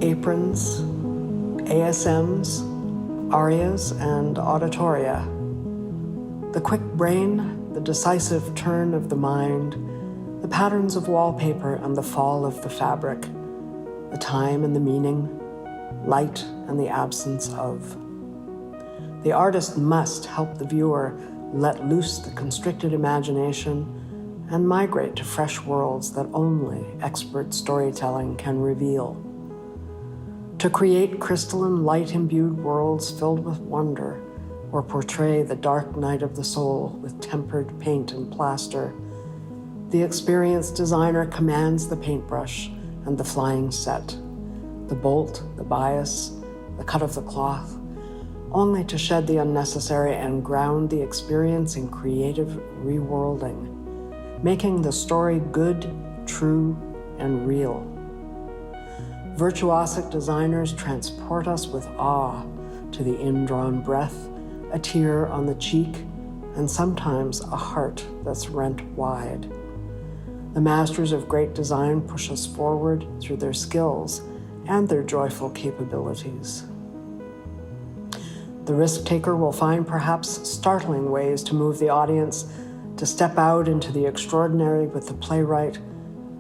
Aprons, ASMs, arias, and auditoria. The quick brain, the decisive turn of the mind, the patterns of wallpaper and the fall of the fabric, the time and the meaning, light and the absence of. The artist must help the viewer let loose the constricted imagination and migrate to fresh worlds that only expert storytelling can reveal. To create crystalline, light-imbued worlds filled with wonder, or portray the dark night of the soul with tempered paint and plaster, the experienced designer commands the paintbrush and the flying set, the bolt, the bias, the cut of the cloth, only to shed the unnecessary and ground the experience in creative reworlding, making the story good, true, and real. Virtuosic designers transport us with awe to the indrawn breath, a tear on the cheek, and sometimes a heart that's rent wide. The masters of great design push us forward through their skills and their joyful capabilities. The risk taker will find perhaps startling ways to move the audience to step out into the extraordinary with the playwright,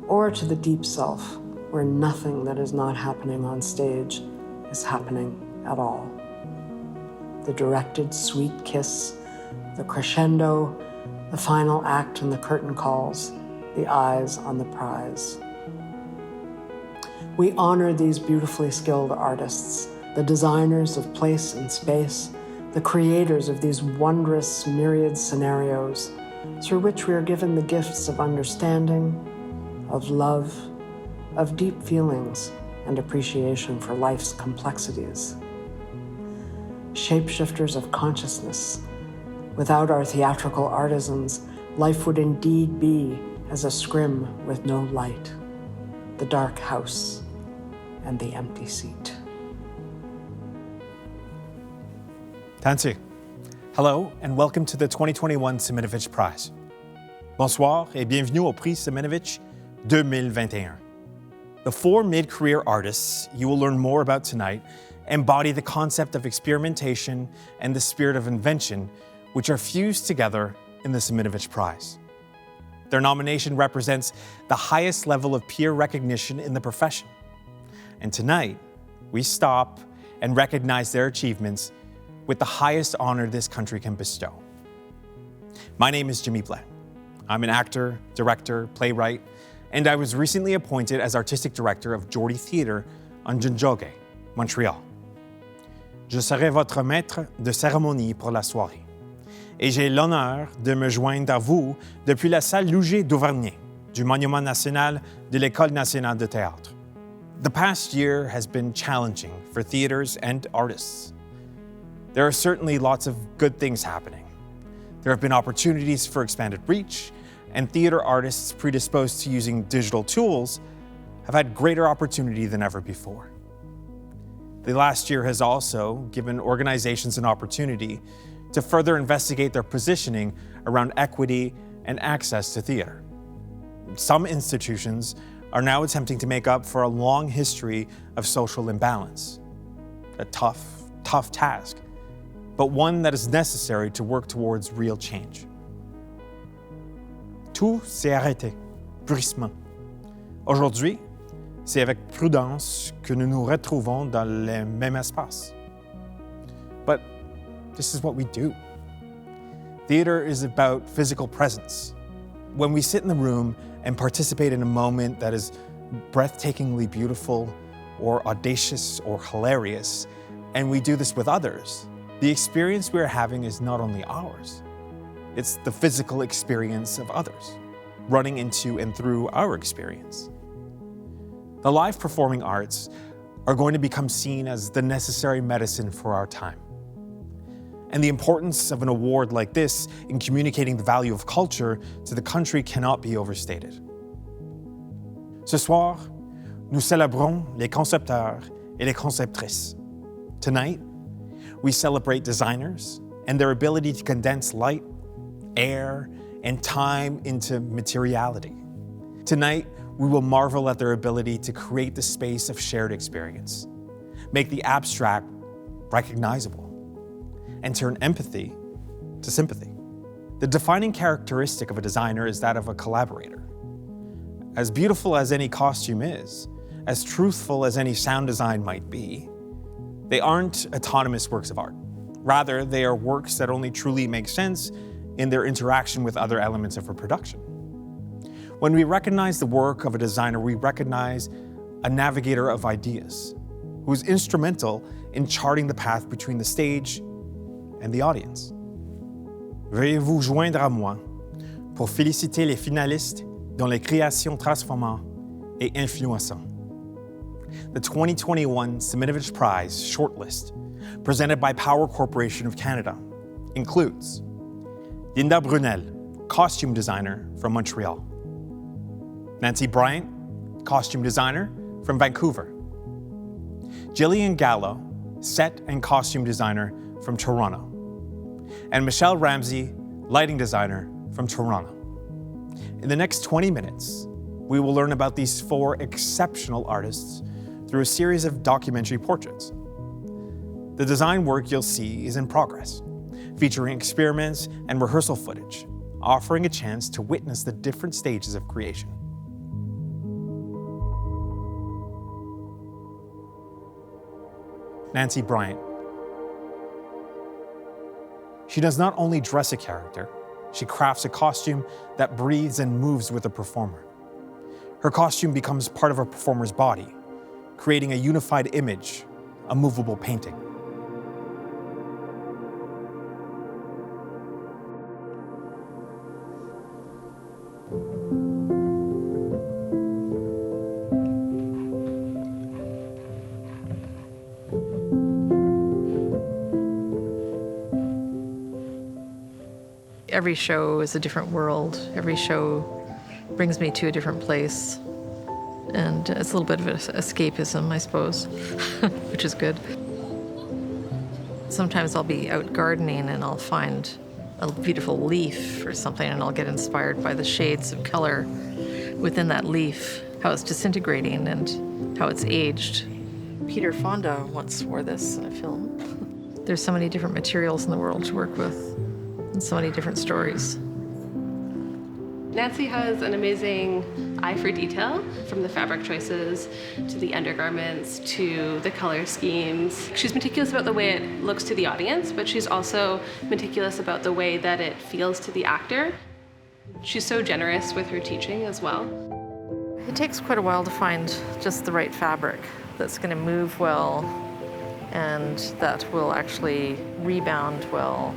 or to the deep self, where nothing that is not happening on stage is happening at all. The directed sweet kiss, the crescendo, the final act and the curtain calls, the eyes on the prize. We honor these beautifully skilled artists, the designers of place and space, the creators of these wondrous myriad scenarios through which we are given the gifts of understanding, of love, of deep feelings and appreciation for life's complexities. Shapeshifters of consciousness. Without our theatrical artisans, life would indeed be as a scrim with no light, the dark house and the empty seat. Tanti. Hello and welcome to the 2021 Siminovitch Prize. Bonsoir et bienvenue au Prix Siminovitch 2021. The four mid-career artists you will learn more about tonight embody the concept of experimentation and the spirit of invention, which are fused together in the Saminovich Prize. Their nomination represents the highest level of peer recognition in the profession. And tonight, we stop and recognize their achievements with the highest honor this country can bestow. My name is Jimmy Blais. I'm an actor, director, playwright, and I was recently appointed as artistic director of Geordie Theatre on Junjoge, Montreal. Je serai votre maître de cérémonie pour la soirée, et j'ai l'honneur de me joindre à vous depuis la salle Louget d'Auvergne du Monument National de l'École Nationale de Théâtre. The past year has been challenging for theaters and artists. There are certainly lots of good things happening. There have been opportunities for expanded reach, and theater artists predisposed to using digital tools have had greater opportunity than ever before. The last year has also given organizations an opportunity to further investigate their positioning around equity and access to theater. Some institutions are now attempting to make up for a long history of social imbalance. A tough task, but one that is necessary to work towards real change. Tout s'est arrêté, brusquement. Aujourd'hui, c'est avec prudence que nous nous retrouvons dans le même espace. But this is what we do. Theater is about physical presence. When we sit in the room and participate in a moment that is breathtakingly beautiful or audacious or hilarious, and we do this with others, the experience we are having is not only ours, it's the physical experience of others, running into and through our experience. The live performing arts are going to become seen as the necessary medicine for our time. And the importance of an award like this in communicating the value of culture to the country cannot be overstated. Ce soir, nous célébrons les concepteurs et les conceptrices. Tonight, we celebrate designers and their ability to condense light, air, and time into materiality. Tonight, we will marvel at their ability to create the space of shared experience, make the abstract recognizable, and turn empathy to sympathy. The defining characteristic of a designer is that of a collaborator. As beautiful as any costume is, as truthful as any sound design might be, they aren't autonomous works of art. Rather, they are works that only truly make sense in their interaction with other elements of a production. When we recognize the work of a designer, we recognize a navigator of ideas who is instrumental in charting the path between the stage and the audience. Veuillez vous joindre à moi pour féliciter les finalistes dont les créations transformantes et influençantes. The 2021 Siminovitch Prize shortlist, presented by Power Corporation of Canada, includes Linda Brunel, costume designer from Montreal; Nancy Bryant, costume designer from Vancouver; Jillian Gallo, set and costume designer from Toronto; and Michelle Ramsay, lighting designer from Toronto. In the next 20 minutes, we will learn about these 4 exceptional artists through a series of documentary portraits. The design work you'll see is in progress, featuring experiments and rehearsal footage, offering a chance to witness the different stages of creation. Nancy Bryant. She does not only dress a character, she crafts a costume that breathes and moves with the performer. Her costume becomes part of a performer's body, creating a unified image, a movable painting. Every show is a different world. Every show brings me to a different place. And it's a little bit of escapism, I suppose, which is good. Sometimes I'll be out gardening and I'll find a beautiful leaf or something, and I'll get inspired by the shades of color within that leaf, how it's disintegrating and how it's aged. Peter Fonda once wore this in a film. There's so many different materials in the world to work with, and so many different stories. Nancy has an amazing eye for detail, from the fabric choices to the undergarments to the color schemes. She's meticulous about the way it looks to the audience, but she's also meticulous about the way that it feels to the actor. She's so generous with her teaching as well. It takes quite a while to find just the right fabric that's going to move well and that will actually rebound well,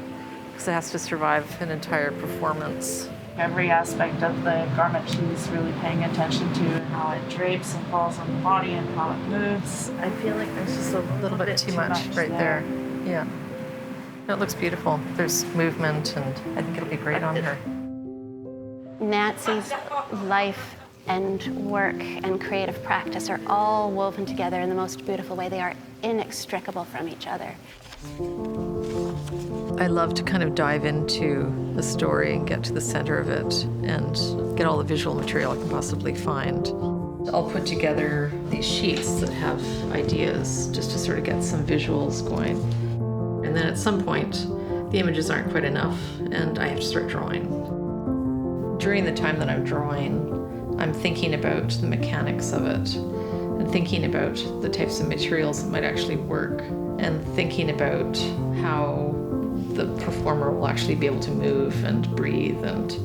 because it has to survive an entire performance. Every aspect of the garment she's really paying attention to, how it drapes and falls on the body and how it moves. I feel like there's just a little bit too much right there. Yeah. It looks beautiful. There's movement, and I think it'll be great on her. Nancy's life and work and creative practice are all woven together in the most beautiful way. They are inextricable from each other. I love to kind of dive into the story and get to the center of it and get all the visual material I can possibly find. I'll put together these sheets that have ideas just to sort of get some visuals going. And then at some point, the images aren't quite enough and I have to start drawing. During the time that I'm drawing, I'm thinking about the mechanics of it and thinking about the types of materials that might actually work and thinking about how the performer will actually be able to move and breathe and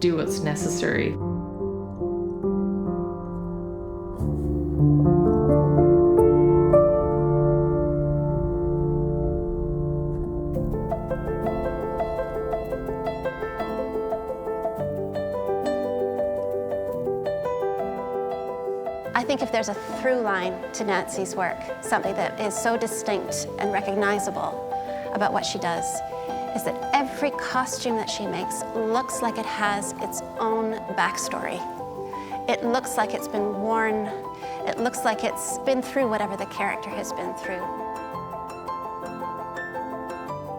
do what's necessary. think if there's a through line to Nancy's work, something that is so distinct and recognizable about what she does, is that every costume that she makes looks like it has its own backstory. It looks like it's been worn. It looks like it's been through whatever the character has been through.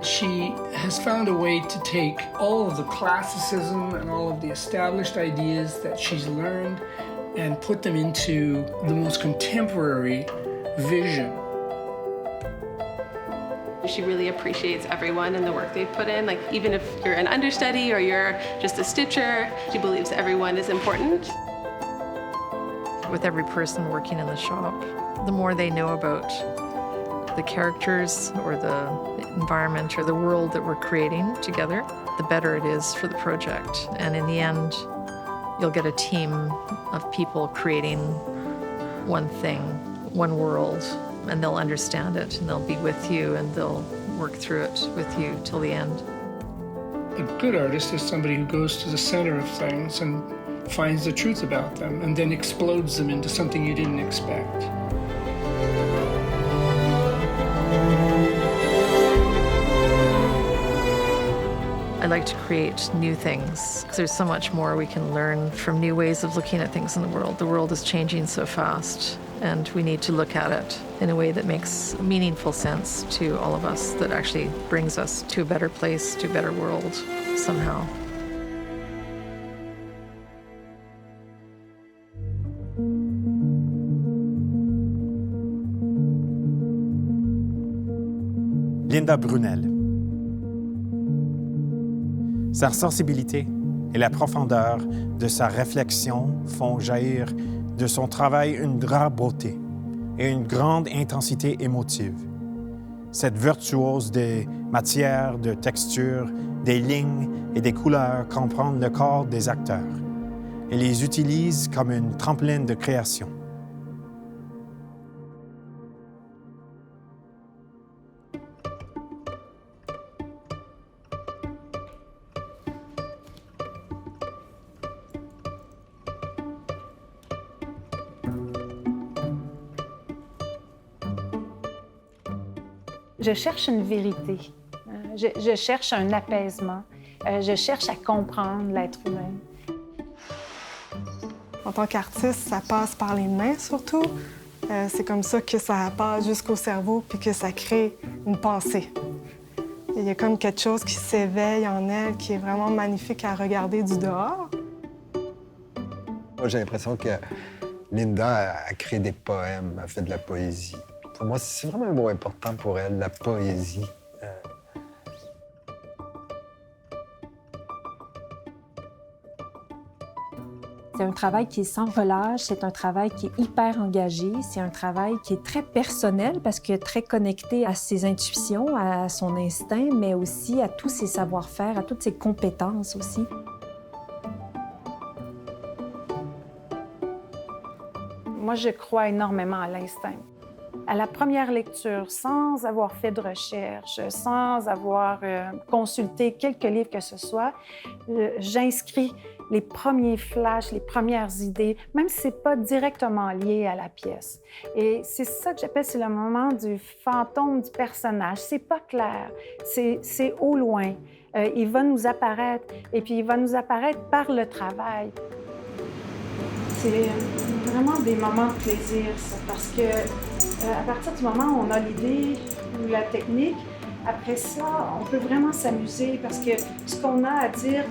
She has found a way to take all of the classicism and all of the established ideas that she's learned and put them into the most contemporary vision. She really appreciates everyone and the work they've put in. Like, even if you're an understudy or you're just a stitcher, she believes everyone is important. With every person working in the shop, the more they know about the characters or the environment or the world that we're creating together, the better it is for the project. And in the end, you'll get a team of people creating one thing, one world, and they'll understand it, and they'll be with you, and they'll work through it with you till the end. A good artist is somebody who goes to the center of things and finds the truth about them and then explodes them into something you didn't expect. I like to create new things because there's so much more we can learn from new ways of looking at things in the world. The world is changing so fast, and we need to look at it in a way that makes meaningful sense to all of us, that actually brings us to a better place, to a better world somehow. Linda Brunel. Sa sensibilité et la profondeur de sa réflexion font jaillir de son travail une rare beauté et une grande intensité émotive. Cette virtuose des matières, de textures, des lignes et des couleurs comprend le corps des acteurs et les utilise comme une trampoline de création. Je cherche une vérité. Je cherche un apaisement. Je cherche à comprendre l'être humain. En tant qu'artiste, ça passe par les mains surtout. C'est comme ça que ça passe jusqu'au cerveau puis que ça crée une pensée. Il y a comme quelque chose qui s'éveille en elle qui est vraiment magnifique à regarder du dehors. Moi, j'ai l'impression que Linda a créé des poèmes, a fait de la poésie. Pour moi, c'est vraiment un mot important pour elle, la poésie. C'est un travail qui est sans relâche, c'est un travail qui est hyper engagé, c'est un travail qui est très personnel parce que très connecté à ses intuitions, à son instinct, mais aussi à tous ses savoir-faire, à toutes ses compétences aussi. Moi, je crois énormément à l'instinct. À la première lecture, sans avoir fait de recherche, sans avoir consulté quelques livres que ce soit, j'inscris les premiers flashs, les premières idées, même si ce n'est pas directement lié à la pièce. Et c'est ça que j'appelle, c'est le moment du fantôme du personnage. C'est pas clair, c'est au loin. Il va nous apparaître, et puis il va nous apparaître par le travail. C'est vraiment des moments de plaisir, ça, parce que à partir du moment où on a l'idée ou la technique, après ça, on peut vraiment s'amuser parce que ce qu'on a à dire,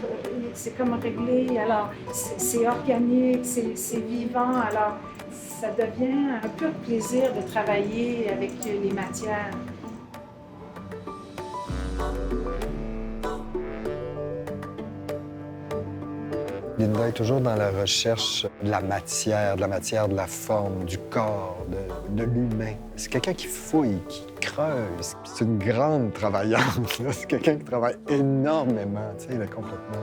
c'est comme réglé, alors c'est organique, c'est vivant, alors ça devient un pur plaisir de travailler avec les matières. Linda est toujours dans la recherche de la matière, de la forme, du corps, de l'humain. C'est quelqu'un qui fouille, qui creuse. C'est une grande travaillante. C'est quelqu'un qui travaille énormément. Tu sais, il est complètement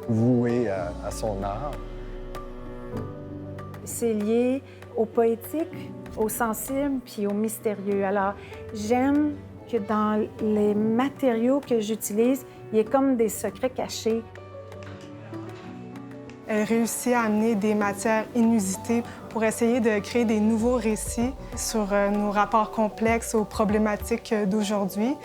voué à son art. C'est lié au poétique, au sensible puis au mystérieux. Alors, j'aime que dans les matériaux que j'utilise, il y ait comme des secrets cachés. Elle réussit à amener des matières inusitées pour essayer de créer des nouveaux récits sur nos rapports complexes aux problématiques d'aujourd'hui.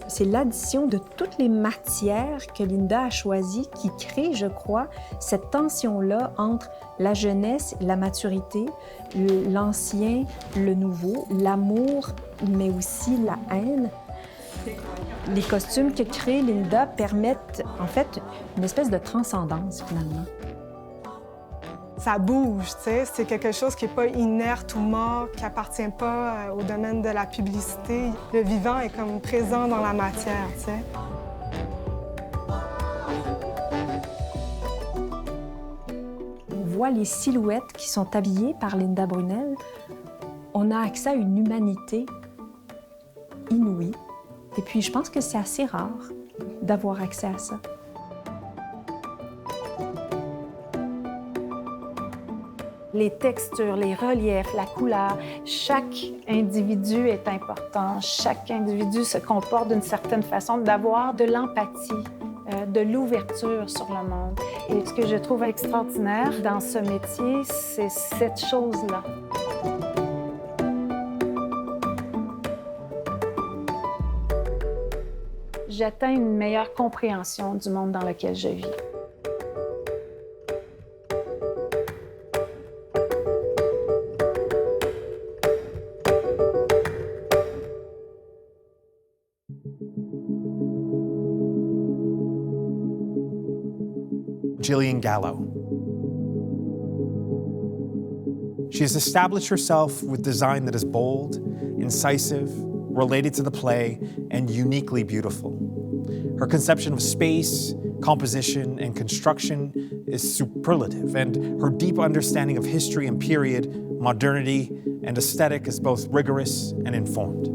C'est l'addition de toutes les matières que Linda a choisies qui crée, je crois, cette tension-là entre la jeunesse, la maturité, l'ancien, le nouveau, l'amour, mais aussi la haine. Les costumes que crée Linda permettent, en fait, une espèce de transcendance, finalement. Ça bouge, tu sais, c'est quelque chose qui n'est pas inerte ou mort, qui n'appartient pas au domaine de la publicité. Le vivant est comme présent dans la matière, tu sais. On voit les silhouettes qui sont habillées par Linda Brunel. On a accès à une humanité inouïe. Et puis, je pense que c'est assez rare d'avoir accès à ça. Les textures, les reliefs, la couleur, chaque individu est important. Chaque individu se comporte d'une certaine façon, d'avoir de l'empathie, de l'ouverture sur le monde. Et ce que je trouve extraordinaire dans ce métier, c'est cette chose-là. J'atteins une meilleure compréhension du monde dans lequel je vis. Jillian Gallo. She has established herself with design that is bold, incisive, related to the play, and uniquely beautiful. Her conception of space, composition, and construction is superlative, and her deep understanding of history and period, modernity, and aesthetic is both rigorous and informed.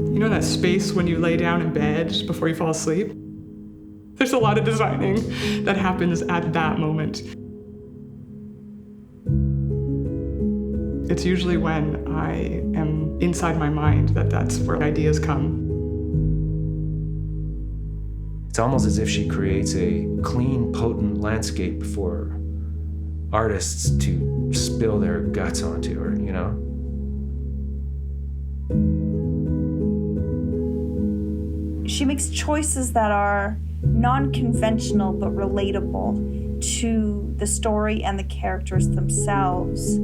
You know that space when you lay down in bed just before you fall asleep? There's a lot of designing that happens at that moment. It's usually when I am inside my mind that's where ideas come. It's almost as if she creates a clean, potent landscape for artists to spill their guts onto, or, you know? She makes choices that are non-conventional but relatable to the story and the characters themselves.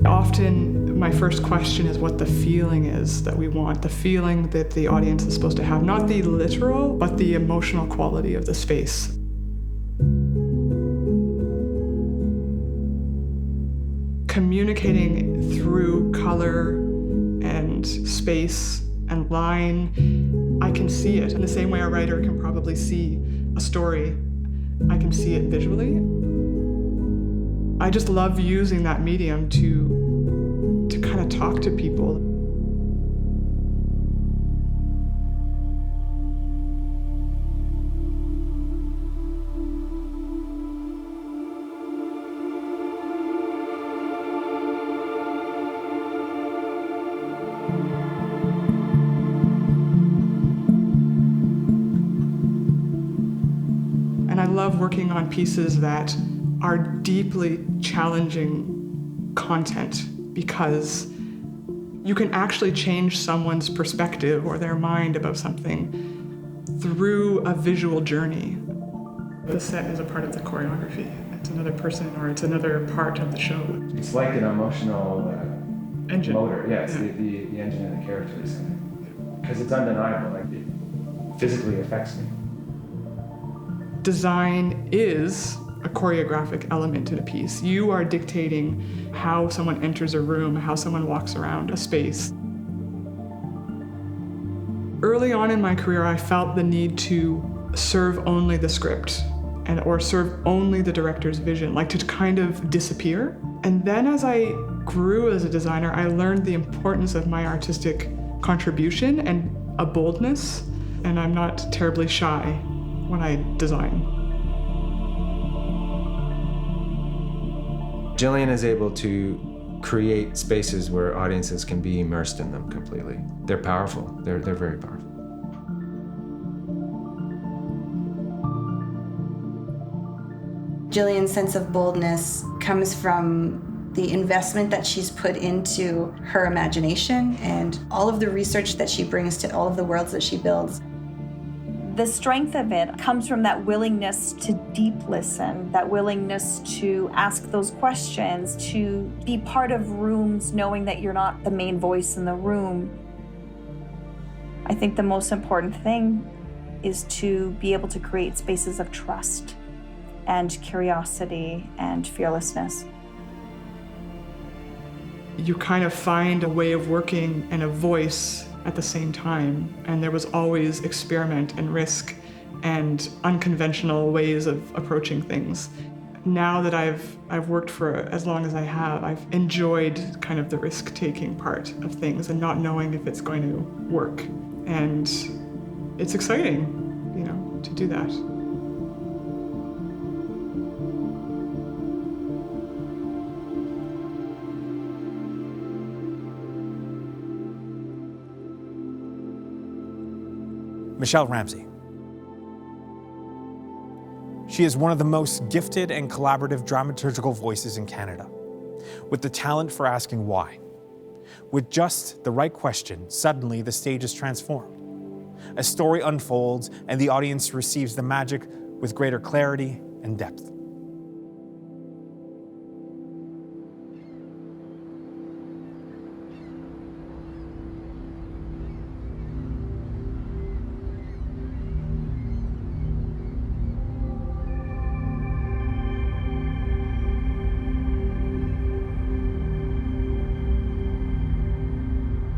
Often, my first question is what the feeling is that we want, the feeling that the audience is supposed to have, not the literal, but the emotional quality of the space. Communicating through color and space and line, I can see it in the same way a writer can probably see a story. I can see it visually. I just love using that medium to kind of talk to people. And I love working on pieces that are deeply challenging content, because you can actually change someone's perspective or their mind about something through a visual journey. The set is a part of the choreography. It's another person, or it's another part of the show. It's like an emotional engine. Motor, yes, yeah. The engine of the characters. Because it's undeniable, like it physically affects me. Design is a choreographic element to the piece. You are dictating how someone enters a room, how someone walks around a space. Early on in my career, I felt the need to serve only the script or serve only the director's vision, like to kind of disappear. And then as I grew as a designer, I learned the importance of my artistic contribution and a boldness, and I'm not terribly shy when I design. Jillian is able to create spaces where audiences can be immersed in them completely. They're powerful. They're very powerful. Jillian's sense of boldness comes from the investment that she's put into her imagination and all of the research that she brings to all of the worlds that she builds. The strength of it comes from that willingness to deep listen, that willingness to ask those questions, to be part of rooms knowing that you're not the main voice in the room. I think the most important thing is to be able to create spaces of trust and curiosity and fearlessness. You kind of find a way of working and a voice at the same time, and there was always experiment and risk and unconventional ways of approaching things. Now that I've worked for as long as I have, I've enjoyed kind of the risk-taking part of things and not knowing if it's going to work. And it's exciting, you know, to do that. Michelle Ramsay. She is one of the most gifted and collaborative dramaturgical voices in Canada, with the talent for asking why. With just the right question, suddenly the stage is transformed. A story unfolds and the audience receives the magic with greater clarity and depth.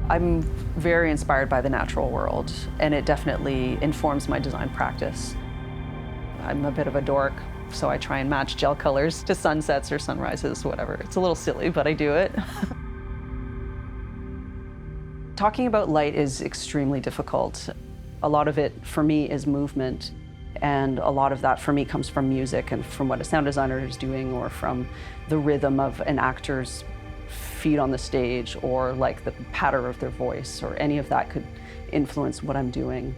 I'm very inspired by the natural world, and it definitely informs my design practice. I'm a bit of a dork, so I try and match gel colors to sunsets or sunrises, whatever. It's a little silly, but I do it. Talking about light is extremely difficult. A lot of it, for me, is movement, and a lot of that, for me, comes from music and from what a sound designer is doing, or from the rhythm of an actor's feet on the stage, or like the patter of their voice, or any of that could influence what I'm doing.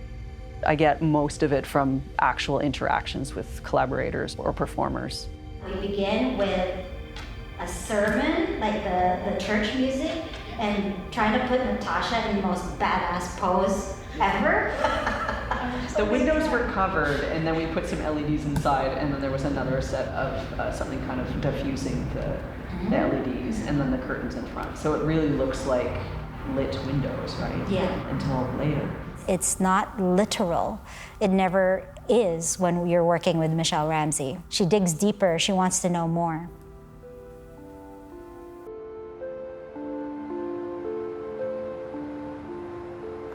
I get most of it from actual interactions with collaborators or performers. We begin with a sermon, like the church music, and trying to put Natasha in the most badass pose ever. The windows were covered, and then we put some LEDs inside, and then there was another set of something kind of diffusing the LEDs, and then the curtains in front. So it really looks like lit windows, right? Yeah. Until later. It's not literal. It never is when you're working with Michelle Ramsay. She digs deeper. She wants to know more.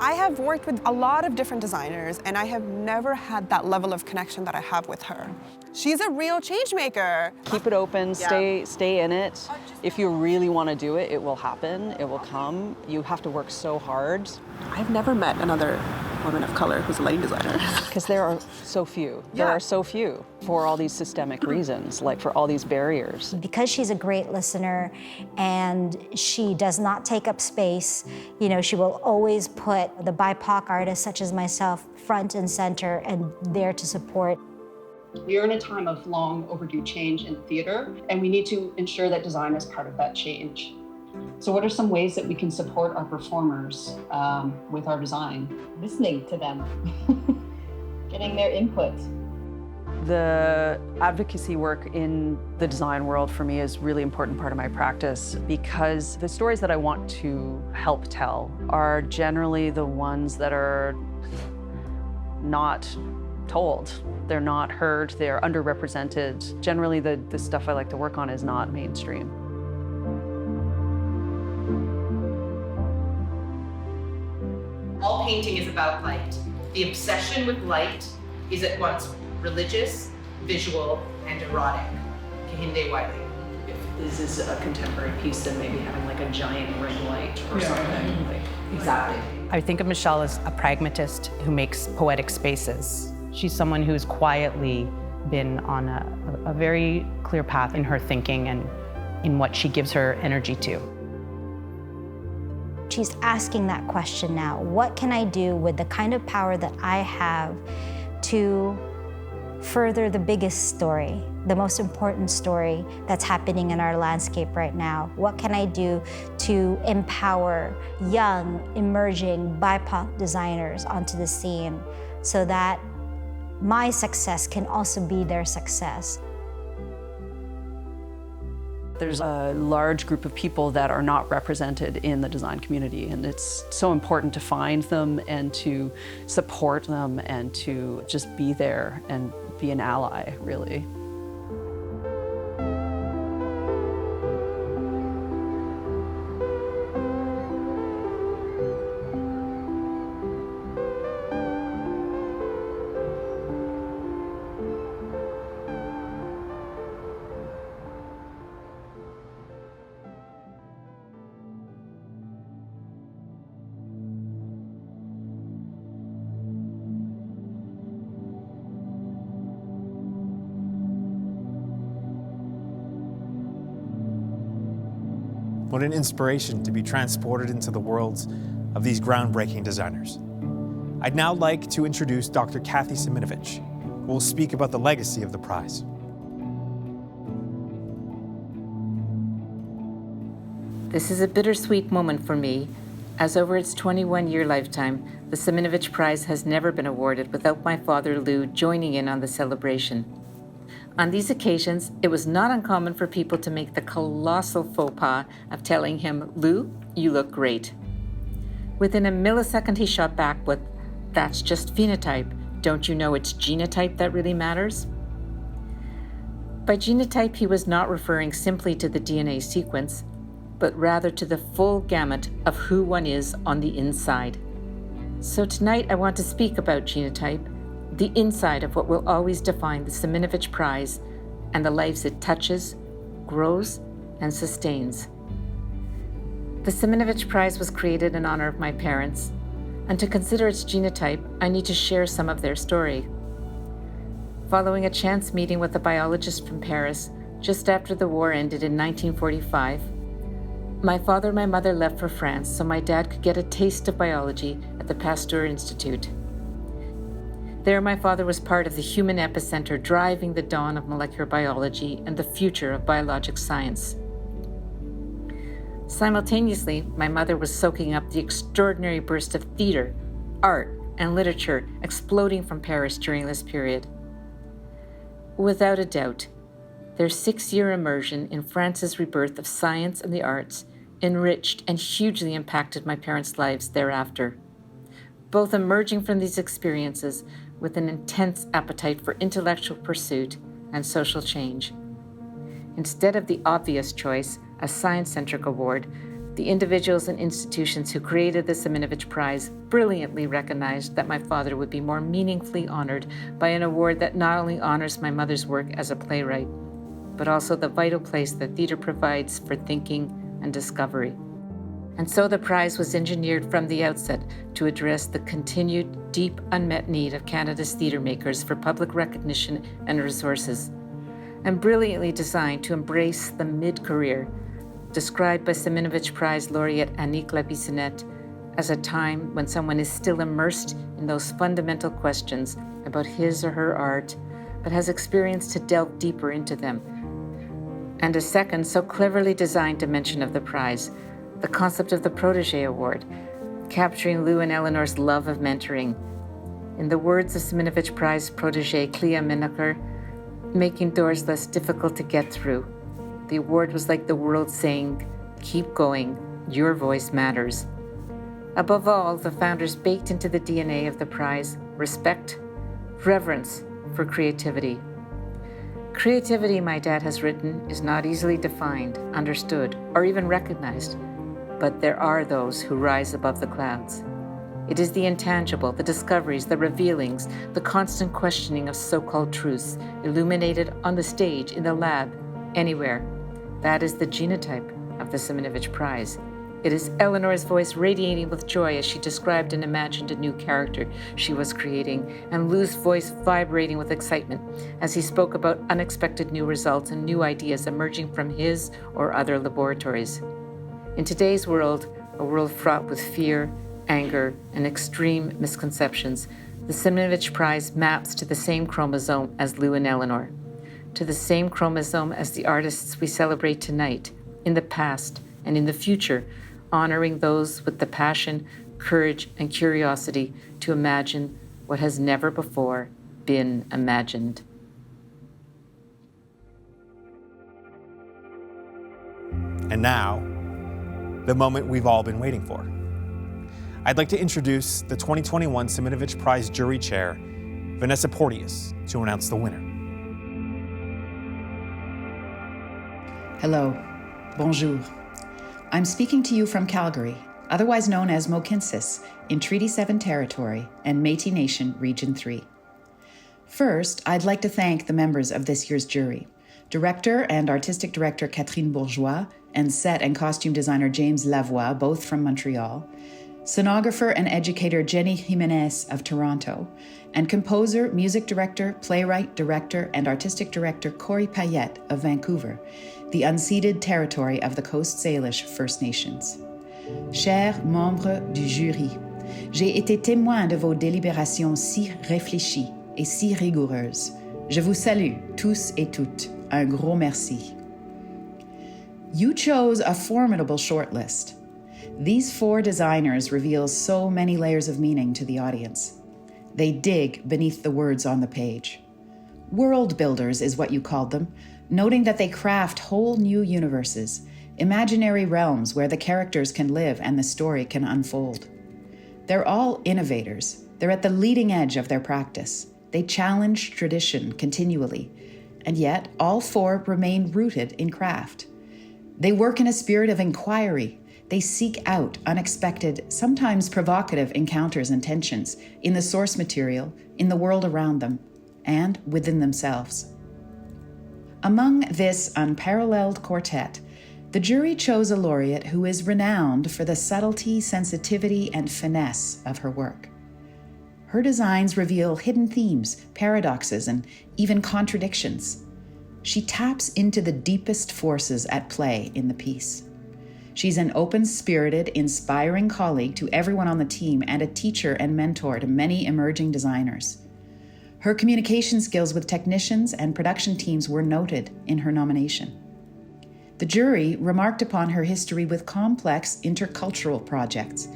I have worked with a lot of different designers, and I have never had that level of connection that I have with her. She's a real change maker. Keep it open, stay in it. If you really want to do it, it will happen, it will come. You have to work so hard. I've never met another woman of color who's a lighting designer. Because there are so few. There are so few for all these systemic reasons, like for all these barriers. Because she's a great listener and she does not take up space, you know, she will always put the BIPOC artists such as myself front and center and there to support. We are in a time of long overdue change in theater, and we need to ensure that design is part of that change. So what are some ways that we can support our performers with our design? Listening to them, getting their input. The advocacy work in the design world for me is a really important part of my practice, because the stories that I want to help tell are generally the ones that are not told. They're not heard, they're underrepresented. Generally, the stuff I like to work on is not mainstream. All painting is about light. The obsession with light is at once religious, visual, and erotic. Kahinde Wiley. If this is a contemporary piece, then maybe having like a giant ring light or something. Like, exactly. I think of Michelle as a pragmatist who makes poetic spaces. She's someone who's quietly been on a very clear path in her thinking and in what she gives her energy to. She's asking that question now. What can I do with the kind of power that I have to further the biggest story, the most important story that's happening in our landscape right now? What can I do to empower young, emerging BIPOC designers onto the scene so that my success can also be their success? There's a large group of people that are not represented in the design community, and it's so important to find them and to support them and to just be there and be an ally, really. What an inspiration to be transported into the worlds of these groundbreaking designers. I'd now like to introduce Dr. Kathy Siminovitch, who will speak about the legacy of the prize. This is a bittersweet moment for me, as over its 21-year lifetime, the Saminovich Prize has never been awarded without my father, Lou, joining in on the celebration. On these occasions, it was not uncommon for people to make the colossal faux pas of telling him, "Lou, you look great." Within a millisecond, he shot back with, "That's just phenotype. Don't you know it's genotype that really matters?" By genotype, he was not referring simply to the DNA sequence, but rather to the full gamut of who one is on the inside. So tonight, I want to speak about genotype, the inside of what will always define the Saminovich Prize and the lives it touches, grows, and sustains. The Saminovich Prize was created in honor of my parents, and to consider its genotype, I need to share some of their story. Following a chance meeting with a biologist from Paris, just after the war ended in 1945, my father and my mother left for France so my dad could get a taste of biology at the Pasteur Institute. There, my father was part of the human epicenter driving the dawn of molecular biology and the future of biologic science. Simultaneously, my mother was soaking up the extraordinary burst of theater, art, and literature exploding from Paris during this period. Without a doubt, their 6-year immersion in France's rebirth of science and the arts enriched and hugely impacted my parents' lives thereafter, both emerging from these experiences with an intense appetite for intellectual pursuit and social change. Instead of the obvious choice, a science-centric award, the individuals and institutions who created the Saminovich Prize brilliantly recognized that my father would be more meaningfully honored by an award that not only honors my mother's work as a playwright, but also the vital place that theater provides for thinking and discovery. And so the prize was engineered from the outset to address the continued deep unmet need of Canada's theatre makers for public recognition and resources, and brilliantly designed to embrace the mid-career, described by Saminovich Prize laureate Annick Labissonnette as a time when someone is still immersed in those fundamental questions about his or her art, but has experience to delve deeper into them. And a second, so cleverly designed dimension of the prize, the concept of the Protégé Award, capturing Lou and Eleanor's love of mentoring. In the words of Saminovich Prize protégé Clea Minacher, making doors less difficult to get through. The award was like the world saying, "Keep going, your voice matters." Above all, the founders baked into the DNA of the prize respect, reverence for creativity. Creativity, my dad has written, is not easily defined, understood, or even recognized. But there are those who rise above the clouds. It is the intangible, the discoveries, the revealings, the constant questioning of so-called truths, illuminated on the stage, in the lab, anywhere. That is the genotype of the Saminovich Prize. It is Eleanor's voice radiating with joy as she described and imagined a new character she was creating, and Lou's voice vibrating with excitement as he spoke about unexpected new results and new ideas emerging from his or other laboratories. In today's world, a world fraught with fear, anger, and extreme misconceptions, the Siminovitch Prize maps to the same chromosome as Lou and Eleanor, to the same chromosome as the artists we celebrate tonight, in the past, and in the future, honoring those with the passion, courage, and curiosity to imagine what has never before been imagined. And now, the moment we've all been waiting for. I'd like to introduce the 2021 Siminovitch Prize Jury Chair, Vanessa Porteous, to announce the winner. Hello, bonjour. I'm speaking to you from Calgary, otherwise known as Mohkinstsis, in Treaty 7 territory and Métis Nation Region 3. First, I'd like to thank the members of this year's jury, Director and Artistic Director Catherine Bourgeois and Set and Costume Designer James Lavoie, both from Montreal, Scenographer and Educator Jenny Jimenez of Toronto, and Composer, Music Director, Playwright, Director, and Artistic Director Corey Payette of Vancouver, the unceded territory of the Coast Salish First Nations. Chers membres du jury, j'ai été témoin de vos délibérations si réfléchies et si rigoureuses. Je vous salue tous et toutes. Un gros merci. You chose a formidable shortlist. These 4 designers reveal so many layers of meaning to the audience. They dig beneath the words on the page. World builders is what you called them, noting that they craft whole new universes, imaginary realms where the characters can live and the story can unfold. They're all innovators. They're at the leading edge of their practice. They challenge tradition continually, and yet all 4 remain rooted in craft. They work in a spirit of inquiry. They seek out unexpected, sometimes provocative encounters and tensions in the source material, in the world around them, and within themselves. Among this unparalleled quartet, the jury chose a laureate who is renowned for the subtlety, sensitivity, and finesse of her work. Her designs reveal hidden themes, paradoxes, and even contradictions. She taps into the deepest forces at play in the piece. She's an open-spirited, inspiring colleague to everyone on the team and a teacher and mentor to many emerging designers. Her communication skills with technicians and production teams were noted in her nomination. The jury remarked upon her history with complex intercultural projects,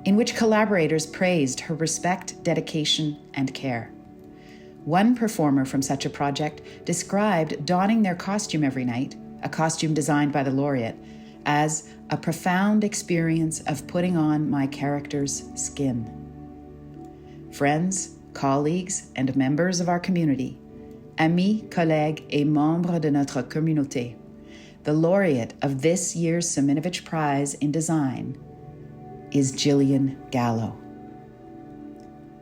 in which collaborators praised her respect, dedication, and care. One performer from such a project described donning their costume every night, a costume designed by the laureate, as a profound experience of putting on my character's skin. Friends, colleagues, and members of our community, amis, collègues, et membres de notre communauté, the laureate of this year's Siminovitch Prize in Design is Jillian Gallo.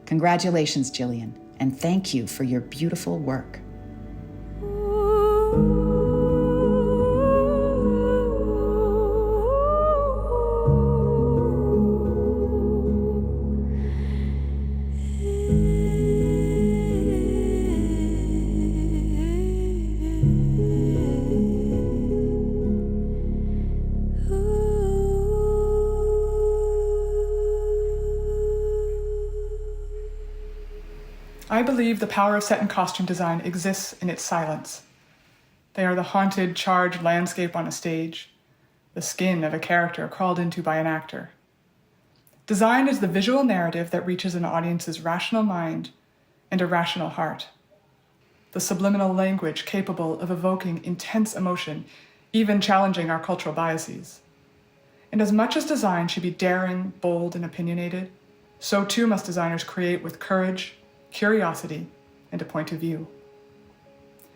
Congratulations, Jillian, and thank you for your beautiful work. I believe the power of set and costume design exists in its silence. They are the haunted, charged landscape on a stage, the skin of a character crawled into by an actor. Design is the visual narrative that reaches an audience's rational mind and irrational heart. The subliminal language capable of evoking intense emotion, even challenging our cultural biases. And as much as design should be daring, bold, and opinionated, so too must designers create with courage, curiosity, and a point of view.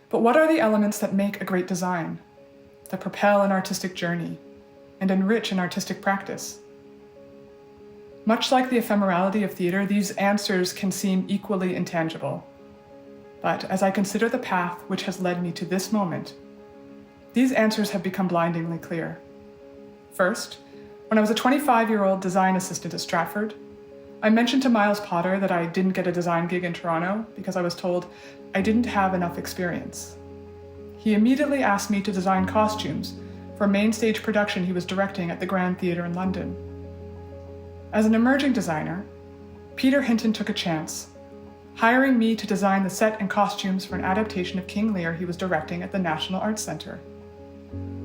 But what are the elements that make a great design, that propel an artistic journey, and enrich an artistic practice? Much like the ephemerality of theater, these answers can seem equally intangible. But as I consider the path which has led me to this moment, these answers have become blindingly clear. First, When I was a 25-year-old design assistant at Stratford, I mentioned to Miles Potter that I didn't get a design gig in Toronto because I was told I didn't have enough experience. He immediately asked me to design costumes for a main stage production he was directing at the Grand Theatre in London. As an emerging designer, Peter Hinton took a chance, hiring me to design the set and costumes for an adaptation of King Lear he was directing at the National Arts Centre.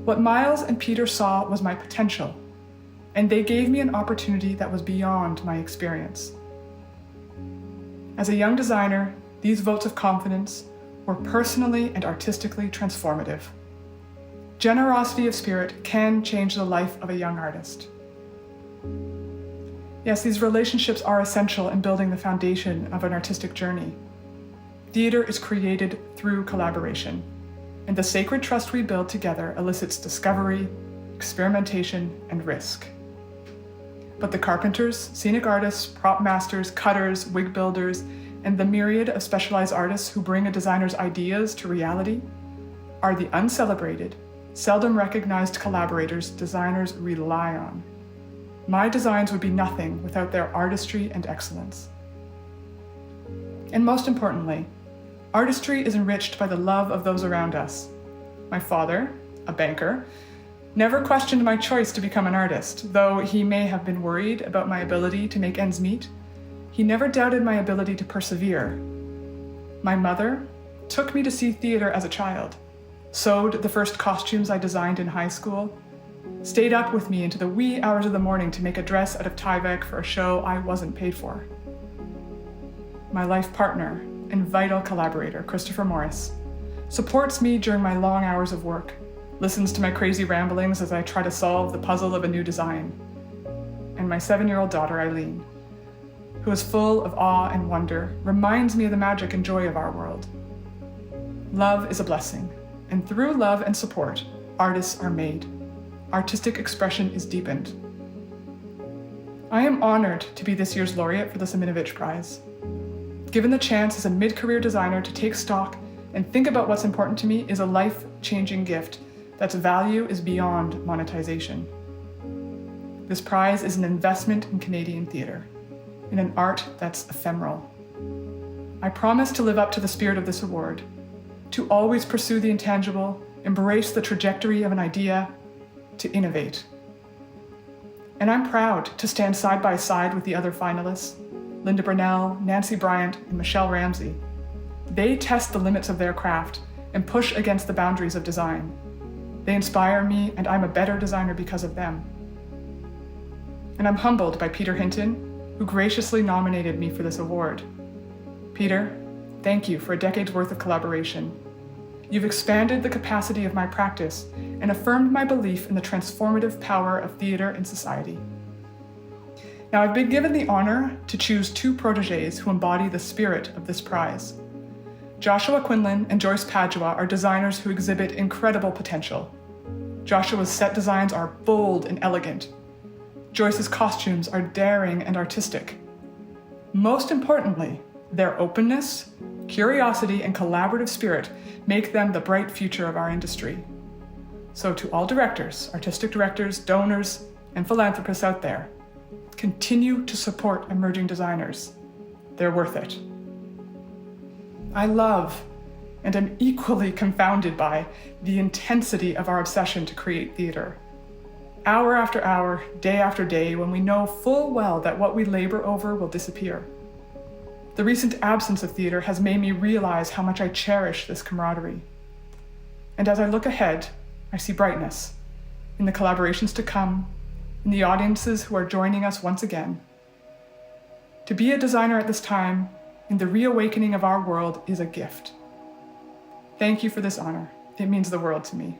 What Miles and Peter saw was my potential, and they gave me an opportunity that was beyond my experience. As a young designer, these votes of confidence were personally and artistically transformative. Generosity of spirit can change the life of a young artist. Yes, these relationships are essential in building the foundation of an artistic journey. Theater is created through collaboration, and the sacred trust we build together elicits discovery, experimentation, and risk. But the carpenters, scenic artists, prop masters, cutters, wig builders, and the myriad of specialized artists who bring a designer's ideas to reality are the uncelebrated, seldom recognized collaborators designers rely on. My designs would be nothing without their artistry and excellence. And most importantly, artistry is enriched by the love of those around us. My father, a banker, never questioned my choice to become an artist, though he may have been worried about my ability to make ends meet. He never doubted my ability to persevere. My mother took me to see theater as a child, sewed the first costumes I designed in high school, stayed up with me into the wee hours of the morning to make a dress out of Tyvek for a show I wasn't paid for. My life partner and vital collaborator, Christopher Morris, supports me during my long hours of work, listens to my crazy ramblings as I try to solve the puzzle of a new design. And my 7-year-old daughter, Eileen, who is full of awe and wonder, reminds me of the magic and joy of our world. Love is a blessing, and through love and support, artists are made. Artistic expression is deepened. I am honored to be this year's laureate for the Saminovitch Prize. Given the chance as a mid-career designer to take stock and think about what's important to me is a life-changing gift that's value is beyond monetization. This prize is an investment in Canadian theatre, in an art that's ephemeral. I promise to live up to the spirit of this award, to always pursue the intangible, embrace the trajectory of an idea, to innovate. And I'm proud to stand side by side with the other finalists, Linda Brunell, Nancy Bryant, and Michelle Ramsay. They test the limits of their craft and push against the boundaries of design. They inspire me, and I'm a better designer because of them. And I'm humbled by Peter Hinton, who graciously nominated me for this award. Peter, thank you for a decade's worth of collaboration. You've expanded the capacity of my practice and affirmed my belief in the transformative power of theater in society. Now, I've been given the honor to choose 2 protégés who embody the spirit of this prize. Joshua Quinlan and Joyce Padua are designers who exhibit incredible potential. Joshua's set designs are bold and elegant. Joyce's costumes are daring and artistic. Most importantly, their openness, curiosity, and collaborative spirit make them the bright future of our industry. So to all directors, artistic directors, donors, and philanthropists out there, continue to support emerging designers. They're worth it. I love and am equally confounded by the intensity of our obsession to create theater. Hour after hour, day after day, when we know full well that what we labor over will disappear. The recent absence of theater has made me realize how much I cherish this camaraderie. And as I look ahead, I see brightness in the collaborations to come, in the audiences who are joining us once again. To be a designer at this time, in the reawakening of our world, is a gift. Thank you for this honor. It means the world to me.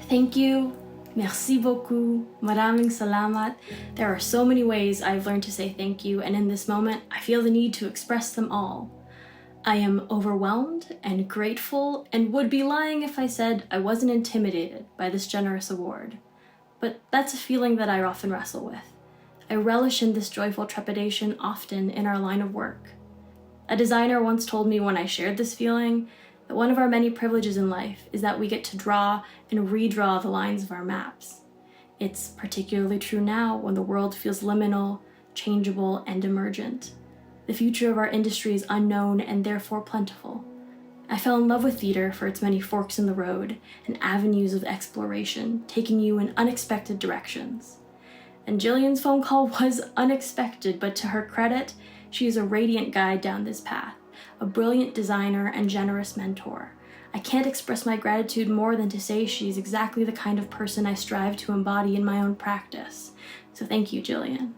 Thank you. Merci beaucoup. Maraming salamat. There are so many ways I've learned to say thank you, and in this moment, I feel the need to express them all. I am overwhelmed and grateful and would be lying if I said I wasn't intimidated by this generous award. But that's a feeling that I often wrestle with. I relish in this joyful trepidation often in our line of work. A designer once told me when I shared this feeling that one of our many privileges in life is that we get to draw and redraw the lines of our maps. It's particularly true now when the world feels liminal, changeable, and emergent. The future of our industry is unknown and therefore plentiful. I fell in love with theater for its many forks in the road and avenues of exploration, taking you in unexpected directions. And Jillian's phone call was unexpected, but to her credit, she is a radiant guide down this path, a brilliant designer and generous mentor. I can't express my gratitude more than to say she's exactly the kind of person I strive to embody in my own practice. So thank you, Jillian.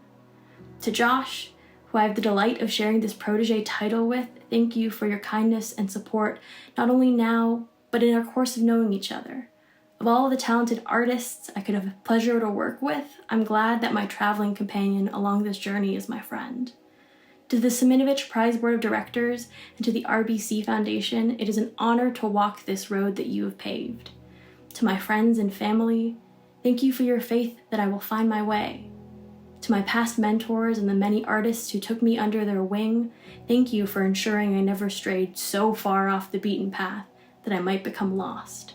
To Josh, who I have the delight of sharing this protege title with, thank you for your kindness and support, not only now, but in our course of knowing each other. Of all the talented artists I could have the pleasure to work with, I'm glad that my traveling companion along this journey is my friend. To the Siminovitch Prize Board of Directors and to the RBC Foundation, it is an honor to walk this road that you have paved. To my friends and family, thank you for your faith that I will find my way. To my past mentors and the many artists who took me under their wing, thank you for ensuring I never strayed so far off the beaten path that I might become lost.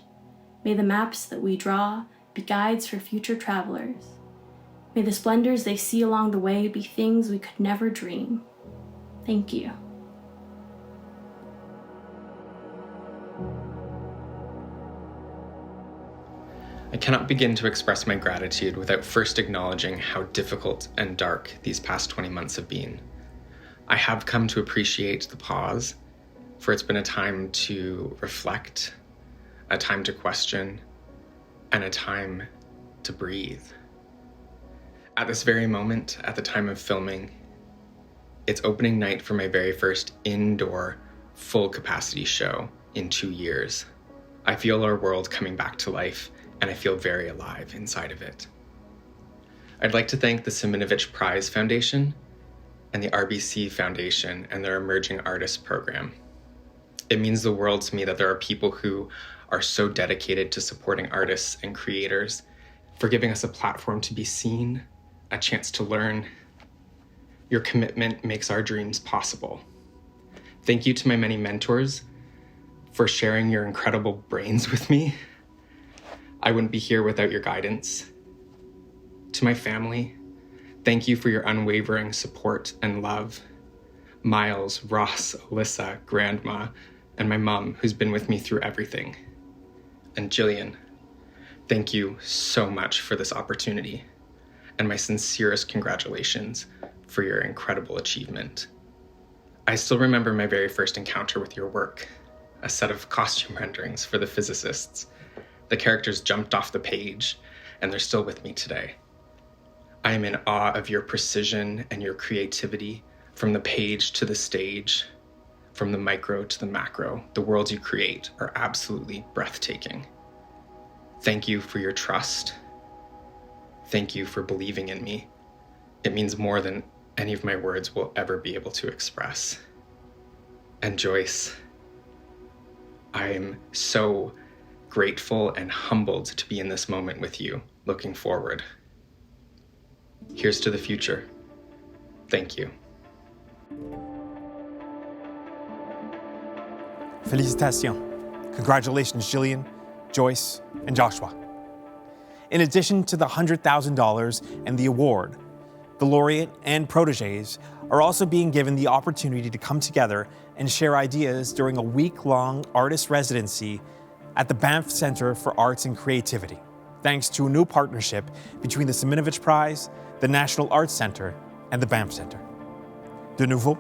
May the maps that we draw be guides for future travelers. May the splendors they see along the way be things we could never dream. Thank you. I cannot begin to express my gratitude without first acknowledging how difficult and dark these past 20 months have been. I have come to appreciate the pause, for it's been a time to reflect, a time to question, and a time to breathe. At this very moment, at the time of filming, it's opening night for my very first indoor, full capacity show in 2 years. I feel our world coming back to life, and I feel very alive inside of it. I'd like to thank the Siminovitch Prize Foundation and the RBC Foundation and their Emerging Artists Program. It means the world to me that there are people who are so dedicated to supporting artists and creators, for giving us a platform to be seen, a chance to learn. Your commitment makes our dreams possible. Thank you to my many mentors for sharing your incredible brains with me. I wouldn't be here without your guidance. To my family, thank you for your unwavering support and love. Miles, Ross, Alyssa, Grandma, and my mom, who's been with me through everything. And Jillian, thank you so much for this opportunity, and my sincerest congratulations for your incredible achievement. I still remember my very first encounter with your work, a set of costume renderings for the physicists. The characters jumped off the page, and they're still with me today. I am in awe of your precision and your creativity, from the page to the stage, from the micro to the macro. The worlds you create are absolutely breathtaking. Thank you for your trust. Thank you for believing in me. It means more than any of my words will ever be able to express. And Joyce, I am so grateful and humbled to be in this moment with you, looking forward. Here's to the future. Thank you. Félicitations. Congratulations, Jillian, Joyce, and Joshua. In addition to the $100,000 and the award, the laureate and proteges are also being given the opportunity to come together and share ideas during a week-long artist residency at the Banff Centre for Arts and Creativity, thanks to a new partnership between the Siminovitch Prize, the National Arts Centre, and the Banff Centre. De nouveau,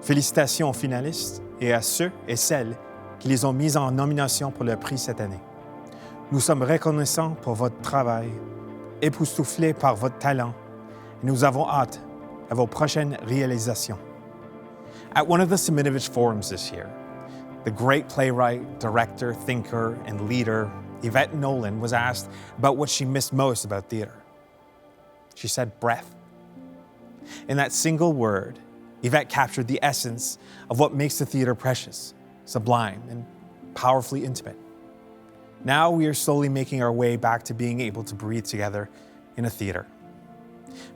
félicitations aux finalistes et à ceux et celles qui les ont mis en nomination pour le prix cette année. Nous sommes reconnaissants pour votre travail, époustouflés par votre talent, et nous avons hâte à vos prochaines réalisations. At one of the Saminovich forums this year, the great playwright, director, thinker, and leader, Yvette Nolan, was asked about what she missed most about theater. She said, breath. In that single word, Yvette captured the essence of what makes the theater precious, sublime, and powerfully intimate. Now we are slowly making our way back to being able to breathe together in a theater,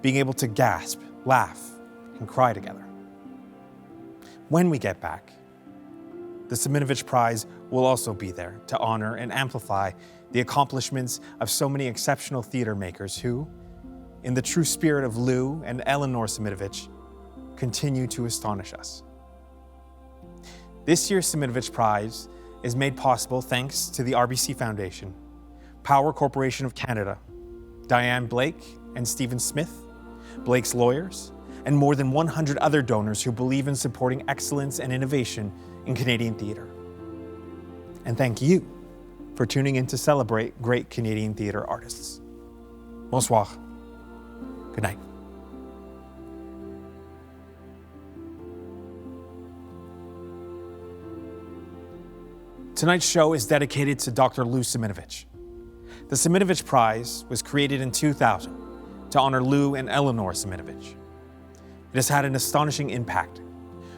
being able to gasp, laugh, and cry together. When we get back, the Saminovich Prize will also be there to honor and amplify the accomplishments of so many exceptional theater makers who, in the true spirit of Lou and Eleanor Saminovich, continue to astonish us. This year's Saminovich Prize is made possible thanks to the RBC Foundation, Power Corporation of Canada, Diane Blake and Stephen Smith, Blake's lawyers, and more than 100 other donors who believe in supporting excellence and innovation in Canadian theatre. And thank you for tuning in to celebrate great Canadian theatre artists. Bonsoir. Good night. Tonight's show is dedicated to Dr. Lou Siminovich. The Saminovich Prize was created in 2000 to honor Lou and Eleanor Saminovich. It has had an astonishing impact,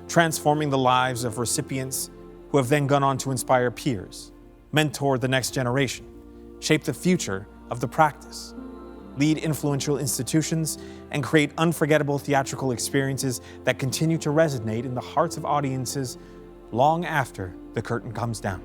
transforming the lives of recipients who have then gone on to inspire peers, mentor the next generation, shape the future of the practice, lead influential institutions, and create unforgettable theatrical experiences that continue to resonate in the hearts of audiences long after the curtain comes down.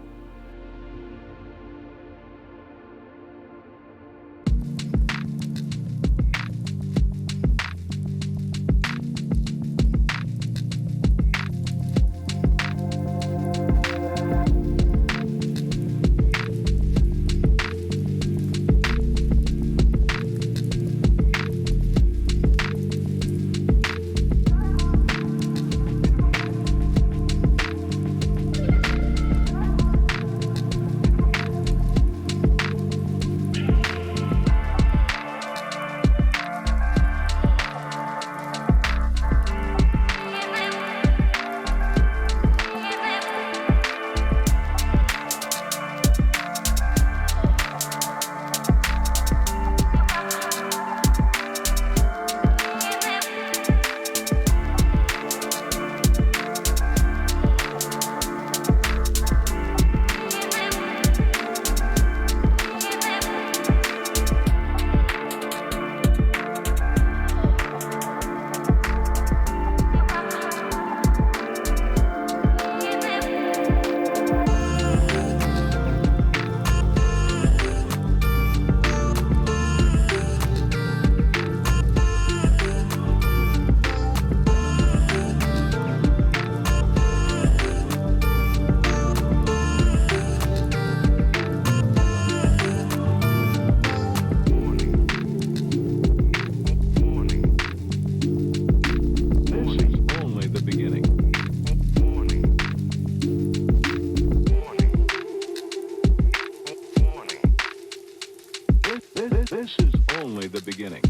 This is only the beginning.